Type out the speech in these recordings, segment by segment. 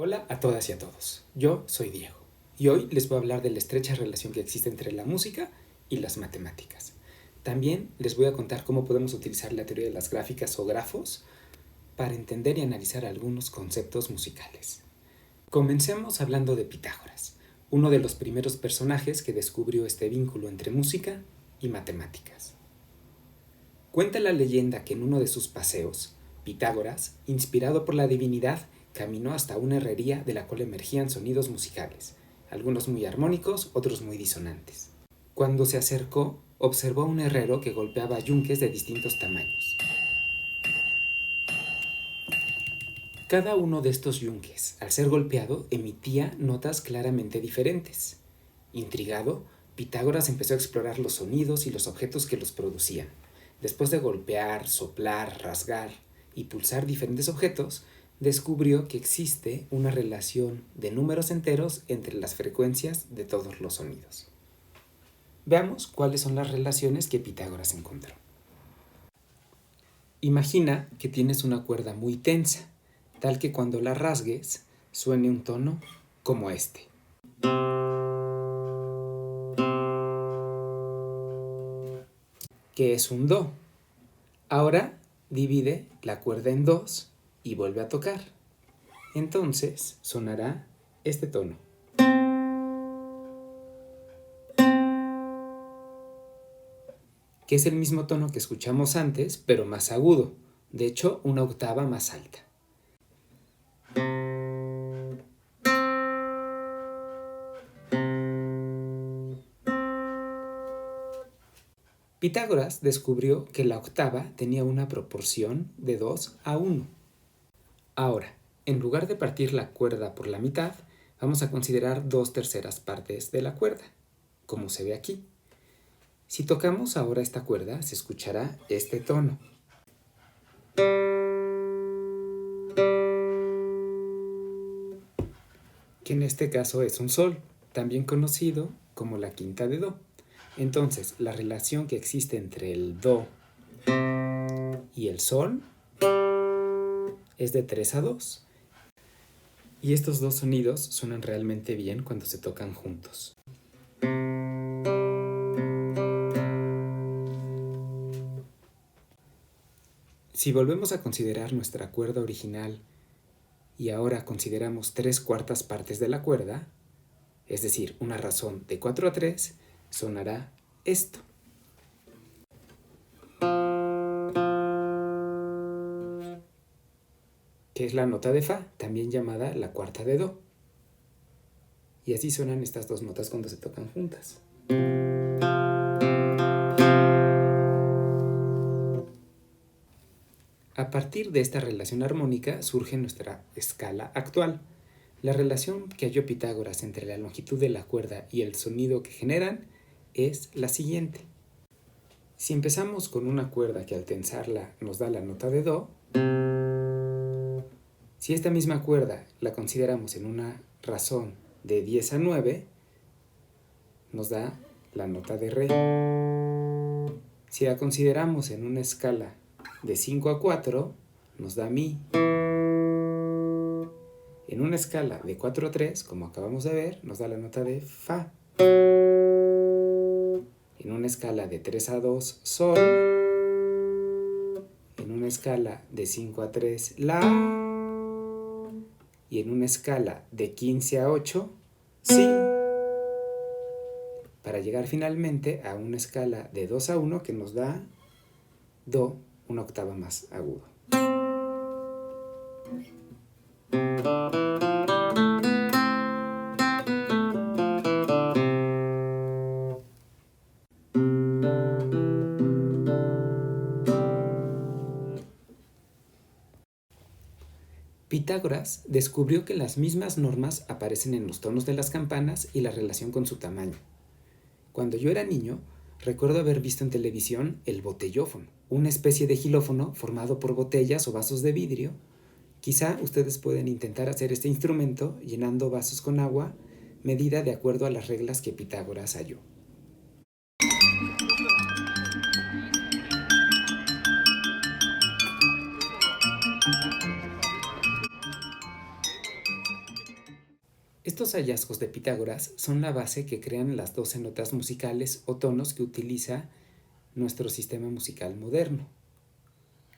Hola a todas y a todos, yo soy Diego y hoy les voy a hablar de la estrecha relación que existe entre la música y las matemáticas. También les voy a contar cómo podemos utilizar la teoría de las gráficas o grafos para entender y analizar algunos conceptos musicales. Comencemos hablando de Pitágoras, uno de los primeros personajes que descubrió este vínculo entre música y matemáticas. Cuenta la leyenda que en uno de sus paseos, Pitágoras, inspirado por la divinidad, caminó hasta una herrería de la cual emergían sonidos musicales, algunos muy armónicos, otros muy disonantes. Cuando se acercó, observó a un herrero que golpeaba yunques de distintos tamaños. Cada uno de estos yunques, al ser golpeado, emitía notas claramente diferentes. Intrigado, Pitágoras empezó a explorar los sonidos y los objetos que los producían. Después de golpear, soplar, rasgar y pulsar diferentes objetos, descubrió que existe una relación de números enteros entre las frecuencias de todos los sonidos. Veamos cuáles son las relaciones que Pitágoras encontró. Imagina que tienes una cuerda muy tensa, tal que cuando la rasgues suene un tono como este. Que es un do. Ahora divide la cuerda en dos y vuelve a tocar. Entonces sonará este tono. Que es el mismo tono que escuchamos antes, pero más agudo. De hecho, una octava más alta. Pitágoras descubrió que la octava tenía una proporción de 2 a 1. Ahora, en lugar de partir la cuerda por la mitad, vamos a considerar 2/3 partes de la cuerda, como se ve aquí. Si tocamos ahora esta cuerda, se escuchará este tono. Que en este caso es un sol, también conocido como la quinta de do. Entonces, la relación que existe entre el do y el sol es de 3 a 2. Y estos dos sonidos suenan realmente bien cuando se tocan juntos. Si volvemos a considerar nuestra cuerda original y ahora consideramos 3/4 partes de la cuerda, es decir, una razón de 4 a 3, sonará esto. Que es la nota de fa, también llamada la cuarta de do. Y así suenan estas dos notas cuando se tocan juntas. A partir de esta relación armónica surge nuestra escala actual. La relación que halló Pitágoras entre la longitud de la cuerda y el sonido que generan es la siguiente. Si empezamos con una cuerda que al tensarla nos da la nota de do, si esta misma cuerda la consideramos en una razón de 10 a 9, nos da la nota de re. Si la consideramos en una escala de 5 a 4, nos da mi. En una escala de 4 a 3, como acabamos de ver, nos da la nota de fa. En una escala de 3 a 2, sol. En una escala de 5 a 3, la. Y en una escala de 15 a 8, si. Para llegar finalmente a una escala de 2 a 1 que nos da do, una octava más agudo. Pitágoras descubrió que las mismas normas aparecen en los tonos de las campanas y la relación con su tamaño. Cuando yo era niño, recuerdo haber visto en televisión el botellófono, una especie de xilófono formado por botellas o vasos de vidrio. Quizá ustedes pueden intentar hacer este instrumento llenando vasos con agua, medida de acuerdo a las reglas que Pitágoras halló. Estos hallazgos de Pitágoras son la base que crean las 12 notas musicales o tonos que utiliza nuestro sistema musical moderno.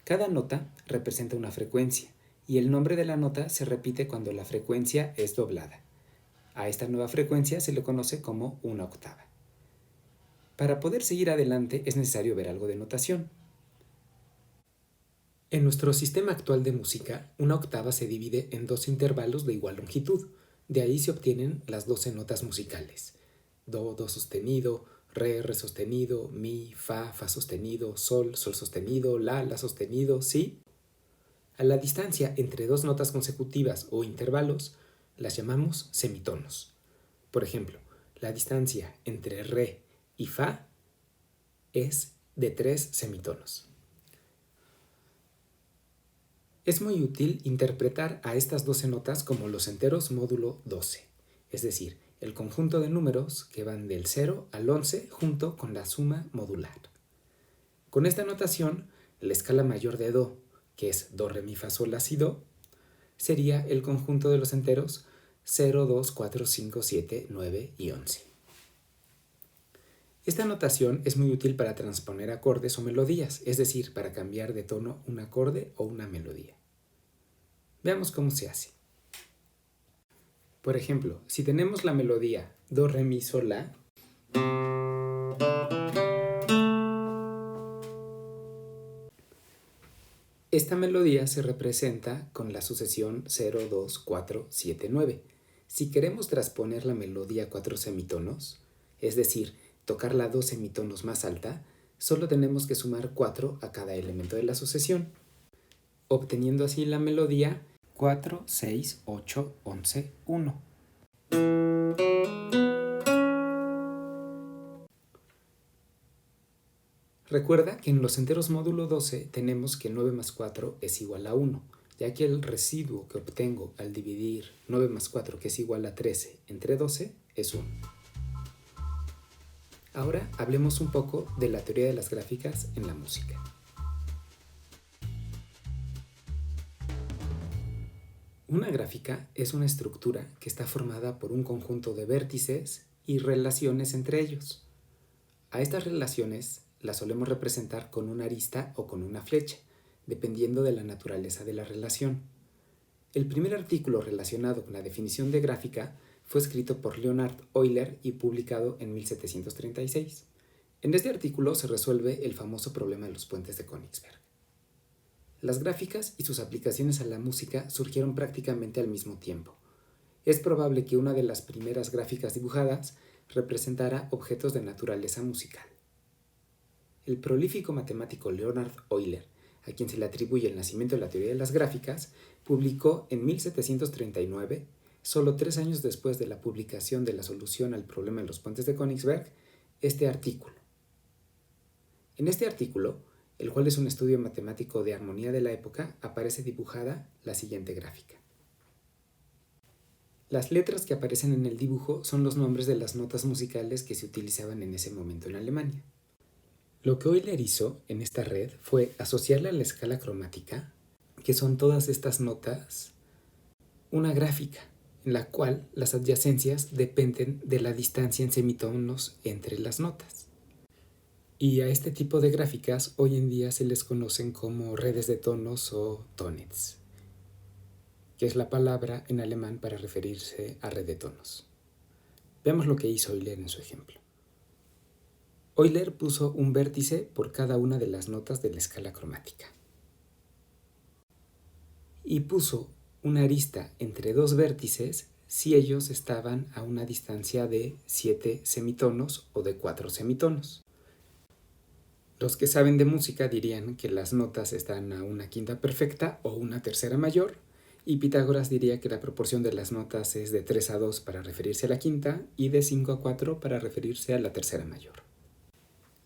Cada nota representa una frecuencia y el nombre de la nota se repite cuando la frecuencia es doblada. A esta nueva frecuencia se le conoce como una octava. Para poder seguir adelante es necesario ver algo de notación. En nuestro sistema actual de música, una octava se divide en dos intervalos de igual longitud. De ahí se obtienen las 12 notas musicales: do, do sostenido, re, re sostenido, mi, fa, fa sostenido, sol, sol sostenido, la sostenido, si. A la distancia entre dos notas consecutivas o intervalos las llamamos semitonos. Por ejemplo, la distancia entre re y fa es de 3 semitonos. Es muy útil interpretar a estas 12 notas como los enteros módulo 12, es decir, el conjunto de números que van del 0 al 11 junto con la suma modular. Con esta notación, la escala mayor de do, que es do, re, mi, fa, sol, la, si, do, sería el conjunto de los enteros 0, 2, 4, 5, 7, 9 y 11. Esta notación es muy útil para transponer acordes o melodías, es decir, para cambiar de tono un acorde o una melodía. Veamos cómo se hace. Por ejemplo, si tenemos la melodía do, re, mi, sol, la, esta melodía se representa con la sucesión 0, 2, 4, 7, 9. Si queremos transponer la melodía a 4 semitonos, es decir, tocar la 2 semitonos más alta, solo tenemos que sumar 4 a cada elemento de la sucesión, obteniendo así la melodía 4, 6, 8, 11, 1. Recuerda que en los enteros módulo 12 tenemos que 9 más 4 es igual a 1, ya que el residuo que obtengo al dividir 9 más 4, que es igual a 13, entre 12 es 1. Ahora hablemos un poco de la teoría de las gráficas en la música. Una gráfica es una estructura que está formada por un conjunto de vértices y relaciones entre ellos. A estas relaciones las solemos representar con una arista o con una flecha, dependiendo de la naturaleza de la relación. El primer artículo relacionado con la definición de gráfica fue escrito por Leonhard Euler y publicado en 1736. En este artículo se resuelve el famoso problema de los puentes de Königsberg. Las gráficas y sus aplicaciones a la música surgieron prácticamente al mismo tiempo. Es probable que una de las primeras gráficas dibujadas representara objetos de naturaleza musical. El prolífico matemático Leonhard Euler, a quien se le atribuye el nacimiento de la teoría de las gráficas, publicó en 1739, solo 3 años después de la publicación de la solución al problema de los puentes de Königsberg, este artículo. En este artículo, el cual es un estudio matemático de armonía de la época, aparece dibujada la siguiente gráfica. Las letras que aparecen en el dibujo son los nombres de las notas musicales que se utilizaban en ese momento en Alemania. Lo que Euler hizo en esta red fue asociarle a la escala cromática, que son todas estas notas, una gráfica en la cual las adyacencias dependen de la distancia en semitonos entre las notas. Y a este tipo de gráficas hoy en día se les conocen como redes de tonos o tonets, que es la palabra en alemán para referirse a red de tonos. Veamos lo que hizo Euler en su ejemplo. Euler puso un vértice por cada una de las notas de la escala cromática y puso una arista entre dos vértices si ellos estaban a una distancia de 7 semitonos o de 4 semitonos. Los que saben de música dirían que las notas están a una quinta perfecta o una tercera mayor, y Pitágoras diría que la proporción de las notas es de 3 a 2 para referirse a la quinta y de 5 a 4 para referirse a la tercera mayor.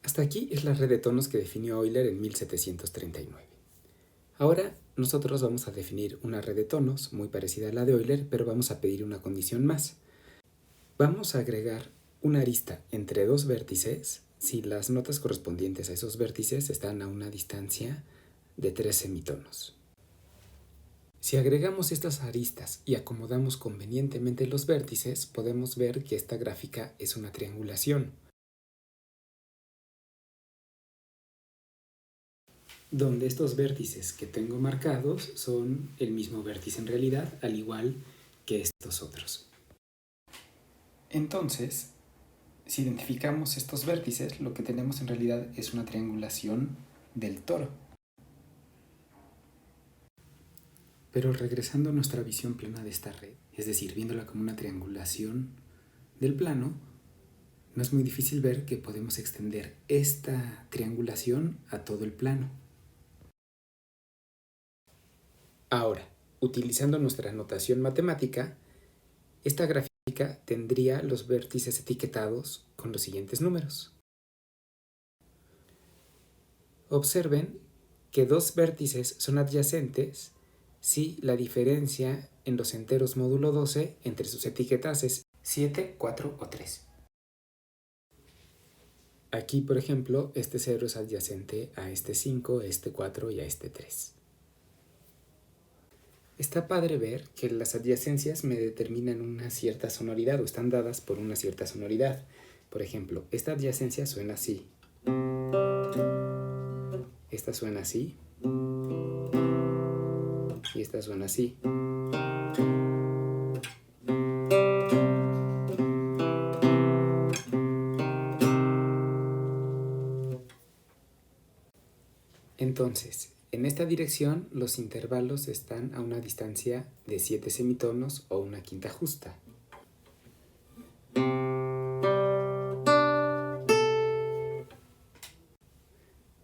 Hasta aquí es la red de tonos que definió Euler en 1739. Ahora nosotros vamos a definir una red de tonos muy parecida a la de Euler, pero vamos a pedir una condición más. Vamos a agregar una arista entre dos vértices si las notas correspondientes a esos vértices están a una distancia de 3 semitonos. Si agregamos estas aristas y acomodamos convenientemente los vértices, podemos ver que esta gráfica es una triangulación, donde estos vértices que tengo marcados son el mismo vértice en realidad, al igual que estos otros. Entonces, si identificamos estos vértices, lo que tenemos en realidad es una triangulación del toro. Pero regresando a nuestra visión plana de esta red, es decir, viéndola como una triangulación del plano, no es muy difícil ver que podemos extender esta triangulación a todo el plano. Ahora, utilizando nuestra notación matemática, esta gráfica tendría los vértices etiquetados con los siguientes números. Observen que dos vértices son adyacentes si la diferencia en los enteros módulo 12 entre sus etiquetas es 7, 4 o 3. Aquí, por ejemplo, este 0 es adyacente a este 5, a este 4 y a este 3. Está padre ver que las adyacencias me determinan una cierta sonoridad o están dadas por una cierta sonoridad. Por ejemplo, esta adyacencia suena así. Esta suena así. Y esta suena así. Entonces, en esta dirección los intervalos están a una distancia de 7 semitonos o una quinta justa.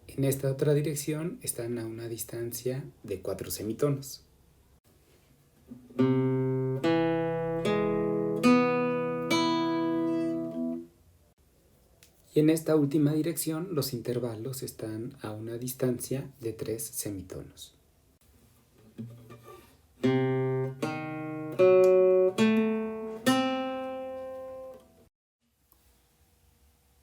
En esta otra dirección están a una distancia de 4 semitonos. Y en esta última dirección los intervalos están a una distancia de 3 semitonos.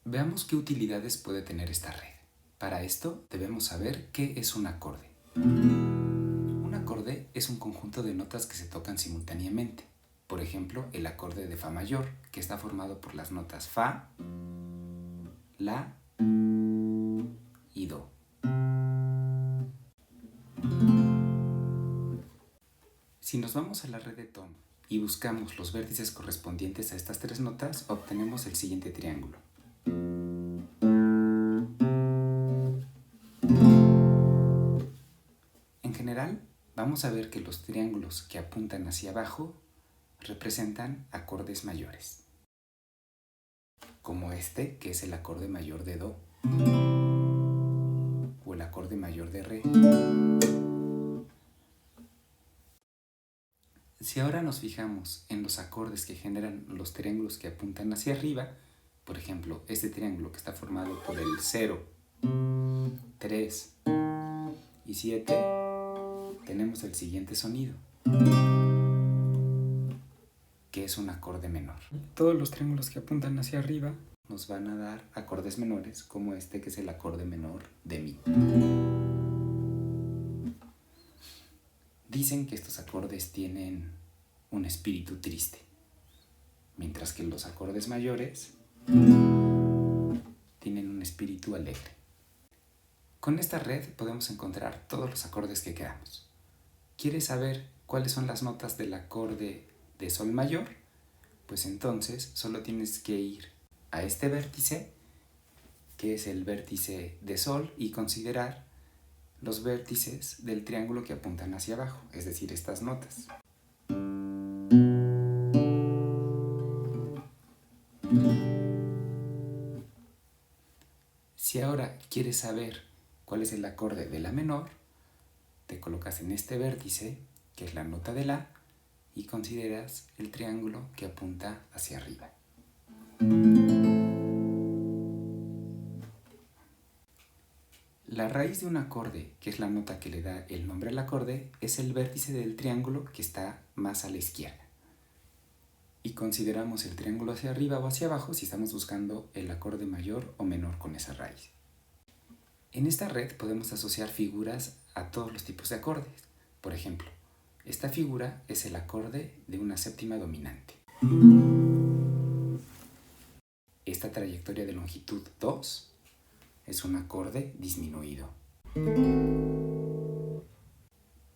Veamos qué utilidades puede tener esta red. Para esto debemos saber qué es un acorde. Un acorde es un conjunto de notas que se tocan simultáneamente. Por ejemplo, el acorde de Fa mayor, que está formado por las notas Fa, La y Do. Si nos vamos a la red de tono y buscamos los vértices correspondientes a estas tres notas, obtenemos el siguiente triángulo. En general, vamos a ver que los triángulos que apuntan hacia abajo representan acordes mayores, como este, que es el acorde mayor de Do, o el acorde mayor de Re. Si ahora nos fijamos en los acordes que generan los triángulos que apuntan hacia arriba, por ejemplo, este triángulo que está formado por el 0, 3 y 7, tenemos el siguiente sonido, que es un acorde menor. Todos los triángulos que apuntan hacia arriba nos van a dar acordes menores, como este que es el acorde menor de Mi. Dicen que estos acordes tienen un espíritu triste, mientras que los acordes mayores tienen un espíritu alegre. Con esta red podemos encontrar todos los acordes que queramos. ¿Quieres saber cuáles son las notas del acorde de Sol mayor? Pues entonces solo tienes que ir a este vértice, que es el vértice de Sol, y considerar los vértices del triángulo que apuntan hacia abajo, es decir, estas notas. Si ahora quieres saber cuál es el acorde de La menor, te colocas en este vértice, que es la nota de La, y consideras el triángulo que apunta hacia arriba. La raíz de un acorde, que es la nota que le da el nombre al acorde, es el vértice del triángulo que está más a la izquierda. Y consideramos el triángulo hacia arriba o hacia abajo si estamos buscando el acorde mayor o menor con esa raíz. En esta red podemos asociar figuras a todos los tipos de acordes. Por ejemplo, Esta figura es el acorde de una séptima dominante. Esta trayectoria de longitud 2 es un acorde disminuido.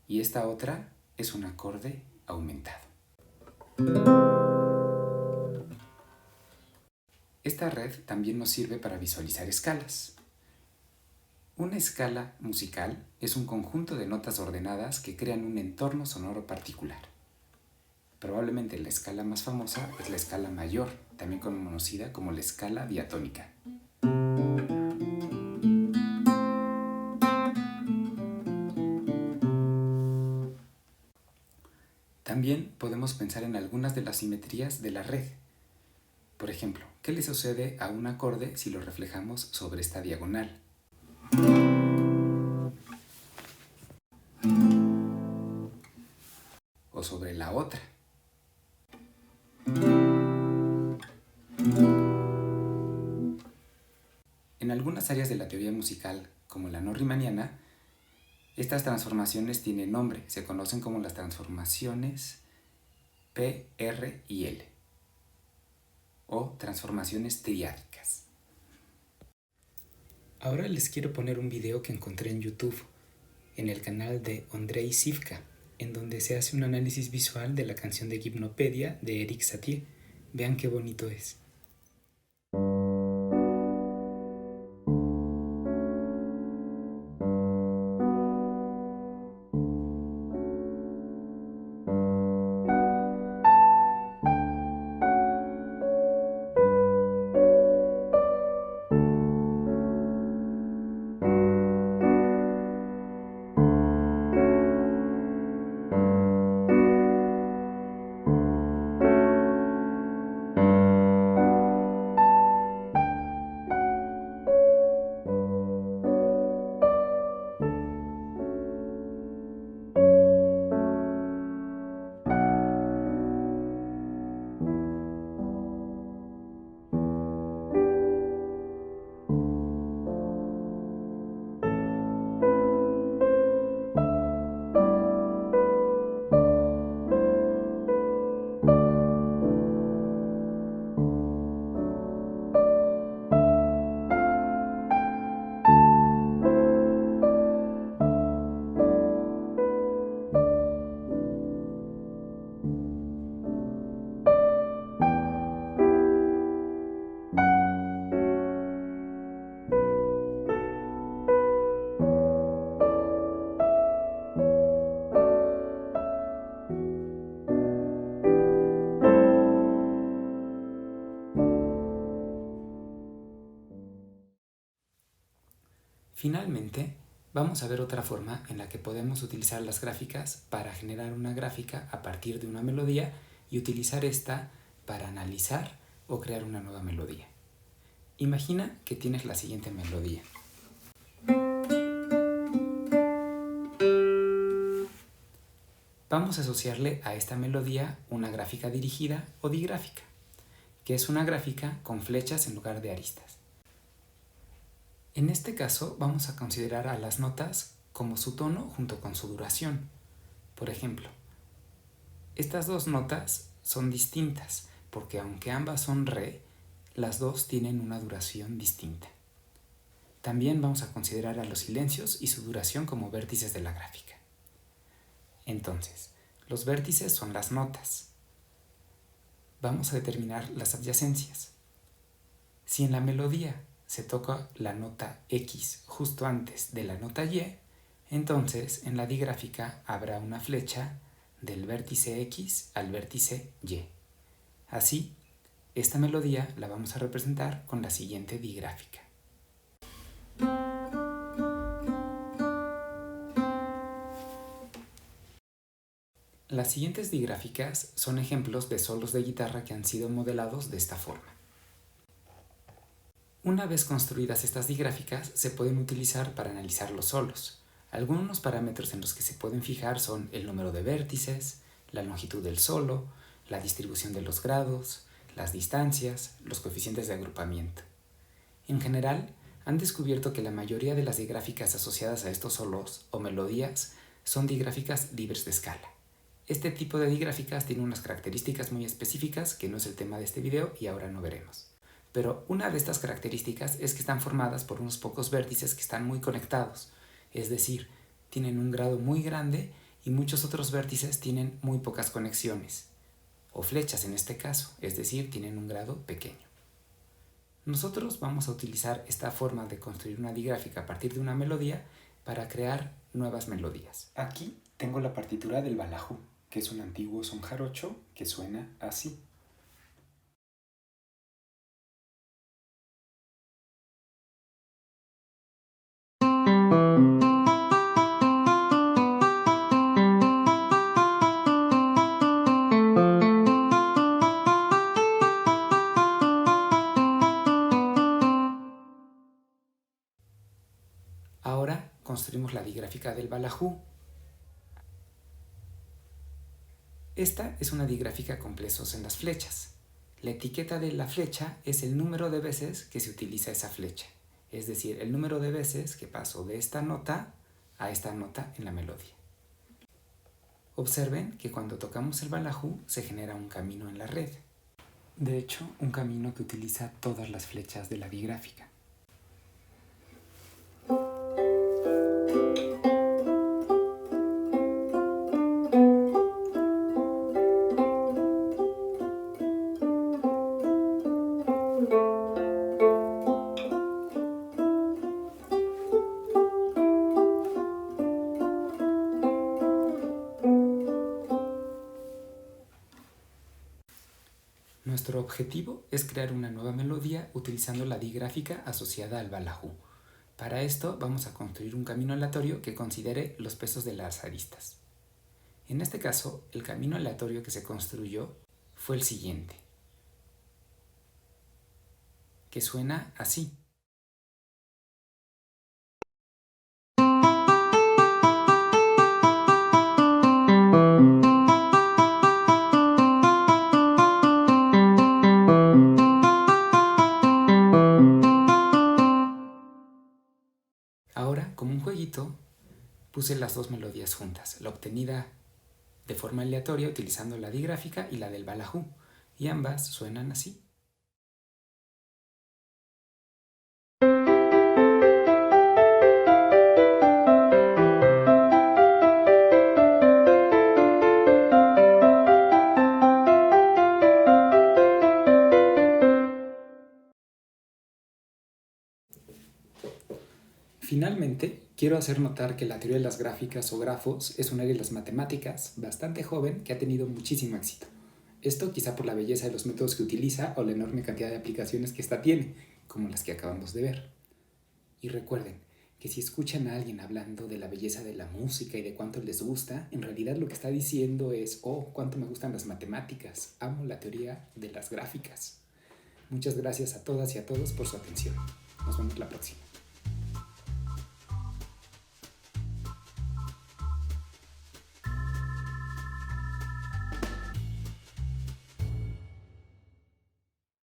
Y esta otra es un acorde aumentado. Esta red también nos sirve para visualizar escalas. Una escala musical es un conjunto de notas ordenadas que crean un entorno sonoro particular. Probablemente la escala más famosa es la escala mayor, también conocida como la escala diatónica. También podemos pensar en algunas de las simetrías de la red. Por ejemplo, ¿qué le sucede a un acorde si lo reflejamos sobre esta diagonal? O sobre la otra. En algunas áreas de la teoría musical, como la no riemanniana, estas transformaciones tienen nombre, se conocen como las transformaciones P, R y L, o transformaciones triádicas. Ahora les quiero poner un video que encontré en YouTube, en el canal de Ondrej Sivka, en donde se hace un análisis visual de la canción de Gymnopedia de Erik Satie. Vean qué bonito es. Finalmente, vamos a ver otra forma en la que podemos utilizar las gráficas para generar una gráfica a partir de una melodía y utilizar esta para analizar o crear una nueva melodía. Imagina que tienes la siguiente melodía. Vamos a asociarle a esta melodía una gráfica dirigida o digráfica, que es una gráfica con flechas en lugar de aristas. En este caso vamos a considerar a las notas como su tono junto con su duración. Por ejemplo, estas dos notas son distintas porque aunque ambas son re, las dos tienen una duración distinta. También vamos a considerar a los silencios y su duración como vértices de la gráfica. Entonces, los vértices son las notas. Vamos a determinar las adyacencias. Si en la melodía se toca la nota X justo antes de la nota Y, entonces en la digráfica habrá una flecha del vértice X al vértice Y. Así, esta melodía la vamos a representar con la siguiente digráfica. Las siguientes digráficas son ejemplos de solos de guitarra que han sido modelados de esta forma. Una vez construidas estas digráficas, se pueden utilizar para analizar los solos. Algunos parámetros en los que se pueden fijar son el número de vértices, la longitud del solo, la distribución de los grados, las distancias, los coeficientes de agrupamiento. En general, han descubierto que la mayoría de las digráficas asociadas a estos solos o melodías son digráficas libres de escala, Este tipo de digráficas tiene unas características muy específicas que no es el tema de este video y ahora no veremos. Pero una de estas características es que están formadas por unos pocos vértices que están muy conectados, es decir, tienen un grado muy grande y muchos otros vértices tienen muy pocas conexiones, o flechas en este caso, es decir, tienen un grado pequeño. Nosotros vamos a utilizar esta forma de construir una digráfica a partir de una melodía para crear nuevas melodías. Aquí tengo la partitura del balajú, que es un antiguo son jarocho que suena así. Ahora construimos la digráfica del balajú. Esta es una digráfica con plezos en las flechas. La etiqueta de la flecha es el número de veces que se utiliza esa flecha, es decir, el número de veces que paso de esta nota a esta nota en la melodía. Observen que cuando tocamos el balajú se genera un camino en la red. De hecho, un camino que utiliza todas las flechas de la digráfica. Nuestro objetivo es crear una nueva melodía utilizando la digráfica asociada al balajú. Para esto vamos a construir un camino aleatorio que considere los pesos de las aristas. En este caso, el camino aleatorio que se construyó fue el siguiente, que suena así. Ahora, como un jueguito, puse las dos melodías juntas, la obtenida de forma aleatoria utilizando la digráfica y la del balajú, y ambas suenan así. Finalmente, quiero hacer notar que la teoría de las gráficas o grafos es un área de las matemáticas bastante joven que ha tenido muchísimo éxito. Esto quizá por la belleza de los métodos que utiliza o la enorme cantidad de aplicaciones que ésta tiene, como las que acabamos de ver. Y recuerden que si escuchan a alguien hablando de la belleza de la música y de cuánto les gusta, en realidad lo que está diciendo es, oh, cuánto me gustan las matemáticas, amo la teoría de las gráficas. Muchas gracias a todas y a todos por su atención. Nos vemos la próxima.